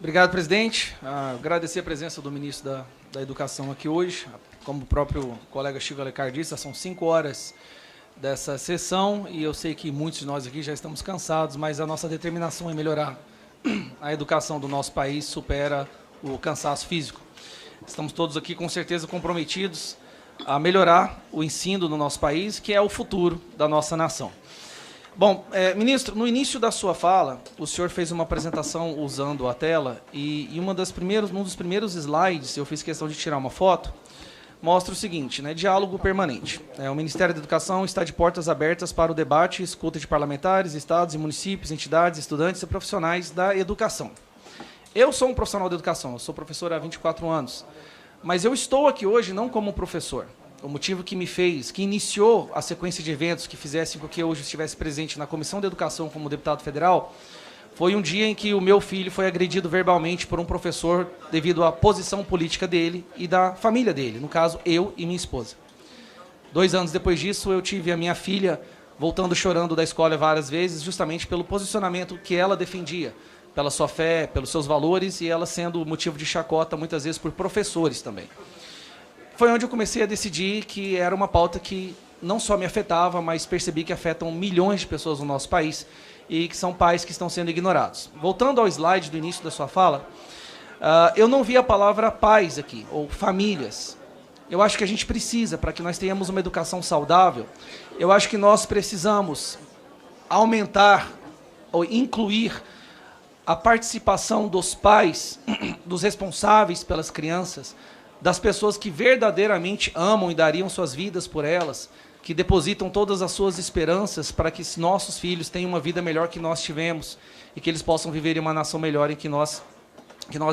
Obrigado, presidente. Agradecer a presença do ministro da Educação aqui hoje. Como o próprio colega Chico Alecard disse, são 5 horas dessa sessão e eu sei que muitos de nós aqui já estamos cansados, mas a nossa determinação em melhorar a educação do nosso país supera o cansaço físico. Estamos todos aqui com certeza comprometidos a melhorar o ensino no nosso país, que é o futuro da nossa nação. Bom, ministro, no início da sua fala, o senhor fez uma apresentação usando a tela e um dos primeiros slides, eu fiz questão de tirar uma foto, mostra o seguinte, diálogo permanente. O Ministério da Educação está de portas abertas para o debate e escuta de parlamentares, estados e municípios, entidades, estudantes e profissionais da educação. Eu sou um profissional da educação, eu sou professor há 24 anos, mas eu estou aqui hoje não como professor. O motivo que iniciou a sequência de eventos que fizessem com que eu hoje estivesse presente na Comissão de Educação como deputado federal, foi um dia em que o meu filho foi agredido verbalmente por um professor devido à posição política dele e da família dele, no caso, eu e minha esposa. 2 anos depois disso, eu tive a minha filha voltando chorando da escola várias vezes, justamente pelo posicionamento que ela defendia, pela sua fé, pelos seus valores, e ela sendo motivo de chacota, muitas vezes, por professores também. Foi onde eu comecei a decidir que era uma pauta que não só me afetava, mas percebi que afetam milhões de pessoas no nosso país e que são pais que estão sendo ignorados. Voltando ao slide do início da sua fala, eu não vi a palavra pais aqui, ou famílias. Eu acho que a gente precisa, para que nós tenhamos uma educação saudável, eu acho que nós precisamos aumentar ou incluir a participação dos pais, dos responsáveis pelas crianças, das pessoas que verdadeiramente amam e dariam suas vidas por elas, que depositam todas as suas esperanças para que nossos filhos tenham uma vida melhor que nós tivemos e que eles possam viver em uma nação melhor em que nós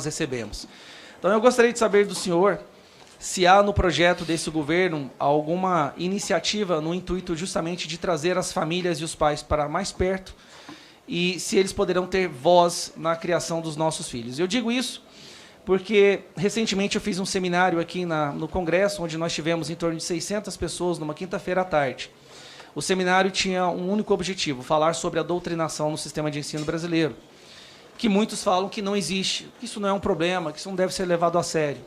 recebemos. Então, eu gostaria de saber do senhor se há no projeto desse governo alguma iniciativa no intuito justamente de trazer as famílias e os pais para mais perto e se eles poderão ter voz na criação dos nossos filhos. Eu digo isso porque, recentemente, eu fiz um seminário aqui no Congresso, onde nós tivemos em torno de 600 pessoas, numa quinta-feira à tarde. O seminário tinha um único objetivo, falar sobre a doutrinação no sistema de ensino brasileiro, que muitos falam que não existe, que isso não é um problema, que isso não deve ser levado a sério.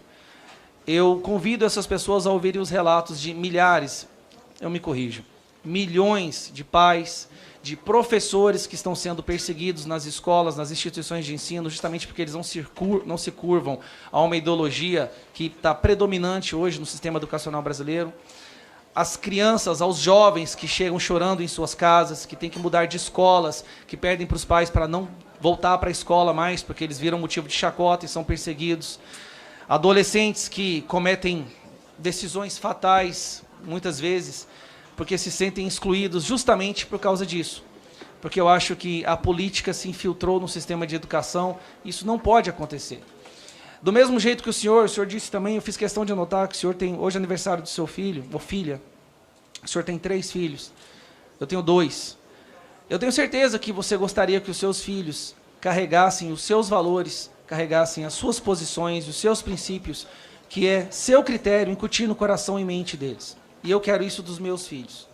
Eu convido essas pessoas a ouvirem os relatos de milhares, eu me corrijo, milhões de pais, de professores que estão sendo perseguidos nas escolas, nas instituições de ensino, justamente porque eles não se curvam a uma ideologia que está predominante hoje no sistema educacional brasileiro. As crianças, aos jovens que chegam chorando em suas casas, que têm que mudar de escolas, que pedem para os pais para não voltar para a escola mais, porque eles viram motivo de chacota e são perseguidos. Adolescentes que cometem decisões fatais, muitas vezes, porque se sentem excluídos justamente por causa disso. Porque eu acho que a política se infiltrou no sistema de educação, isso não pode acontecer. Do mesmo jeito que o senhor disse também, eu fiz questão de anotar que o senhor tem, hoje é aniversário do seu filho, ou filha, o senhor tem 3 filhos, eu tenho 2. Eu tenho certeza que você gostaria que os seus filhos carregassem os seus valores, carregassem as suas posições, os seus princípios, que é seu critério incutir no coração e mente deles. E eu quero isso dos meus filhos.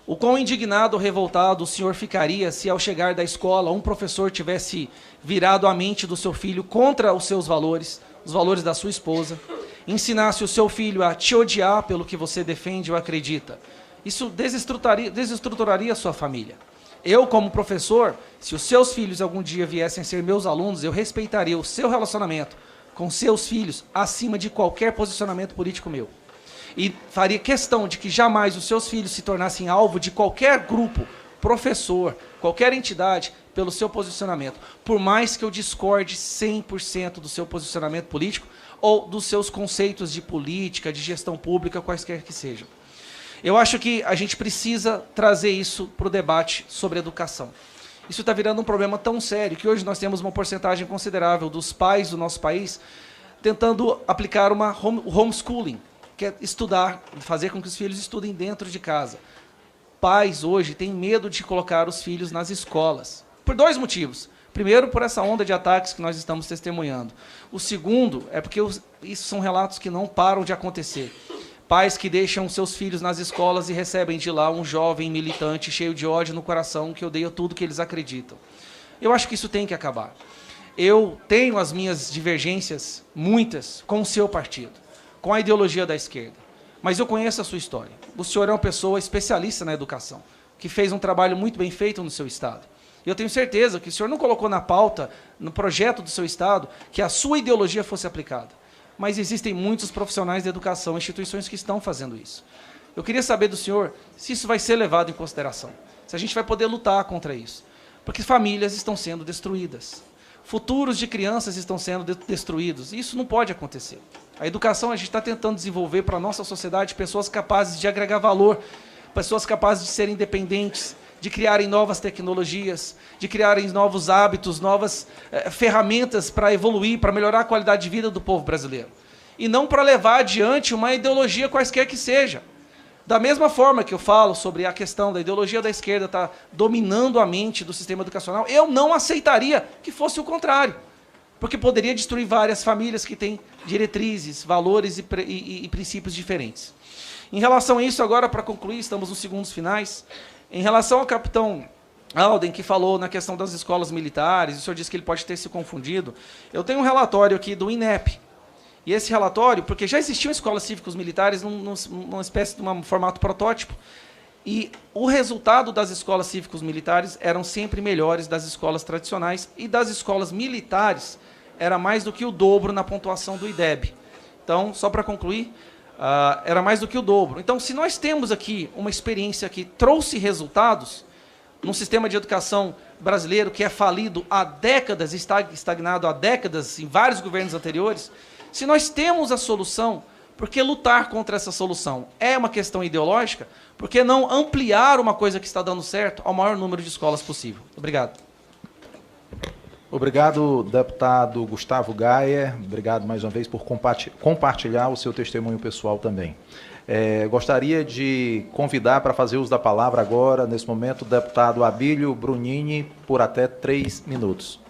O quão indignado ou revoltado o senhor ficaria se, ao chegar da escola, um professor tivesse virado a mente do seu filho contra os seus valores, os valores da sua esposa, ensinasse o seu filho a te odiar pelo que você defende ou acredita. Isso desestruturaria a sua família. Eu, como professor, se os seus filhos algum dia viessem a ser meus alunos, eu respeitaria o seu relacionamento com seus filhos acima de qualquer posicionamento político meu. E faria questão de que jamais os seus filhos se tornassem alvo de qualquer grupo, professor, qualquer entidade, pelo seu posicionamento. Por mais que eu discorde 100% do seu posicionamento político ou dos seus conceitos de política, de gestão pública, quaisquer que sejam. Eu acho que a gente precisa trazer isso para o debate sobre educação. Isso está virando um problema tão sério que hoje nós temos uma porcentagem considerável dos pais do nosso país tentando aplicar o homeschooling, que é estudar, fazer com que os filhos estudem dentro de casa. Pais hoje têm medo de colocar os filhos nas escolas, por 2 motivos. Primeiro, por essa onda de ataques que nós estamos testemunhando. O segundo é porque isso são relatos que não param de acontecer. Pais que deixam seus filhos nas escolas e recebem de lá um jovem militante cheio de ódio no coração que odeia tudo que eles acreditam. Eu acho que isso tem que acabar. Eu tenho as minhas divergências, muitas, com o seu partido, com a ideologia da esquerda. Mas eu conheço a sua história. O senhor é uma pessoa especialista na educação, que fez um trabalho muito bem feito no seu estado. E eu tenho certeza que o senhor não colocou na pauta, no projeto do seu estado, que a sua ideologia fosse aplicada. Mas existem muitos profissionais da educação, instituições que estão fazendo isso. Eu queria saber do senhor se isso vai ser levado em consideração, se a gente vai poder lutar contra isso. Porque famílias estão sendo destruídas, futuros de crianças estão sendo destruídos, e isso não pode acontecer. A educação, a gente está tentando desenvolver para a nossa sociedade pessoas capazes de agregar valor, pessoas capazes de serem independentes, de criarem novas tecnologias, de criarem novos hábitos, novas ferramentas para evoluir, para melhorar a qualidade de vida do povo brasileiro. E não para levar adiante uma ideologia quaisquer que seja. Da mesma forma que eu falo sobre a questão da ideologia da esquerda estar dominando a mente do sistema educacional, eu não aceitaria que fosse o contrário. Porque poderia destruir várias famílias que têm diretrizes, valores e princípios diferentes. Em relação a isso, agora, para concluir, estamos nos segundos finais. Em relação ao capitão Alden, que falou na questão das escolas militares, o senhor disse que ele pode ter se confundido. Eu tenho um relatório aqui do INEP. E esse relatório, porque já existiam escolas cívicos militares numa espécie de um formato protótipo, e o resultado das escolas cívicos militares eram sempre melhores das escolas tradicionais, e das escolas militares era mais do que o dobro na pontuação do IDEB. Então, só para concluir, era mais do que o dobro. Então, se nós temos aqui uma experiência que trouxe resultados, num sistema de educação brasileiro que é falido há décadas, estagnado há décadas em vários governos anteriores, se nós temos a solução, por que lutar contra essa solução? É uma questão ideológica? Por que não ampliar uma coisa que está dando certo ao maior número de escolas possível? Obrigado. Obrigado, deputado Gustavo Gayer. Obrigado mais uma vez por compartilhar o seu testemunho pessoal também. Gostaria de convidar para fazer uso da palavra agora, nesse momento, o deputado Abílio Brunini, por até 3 minutos.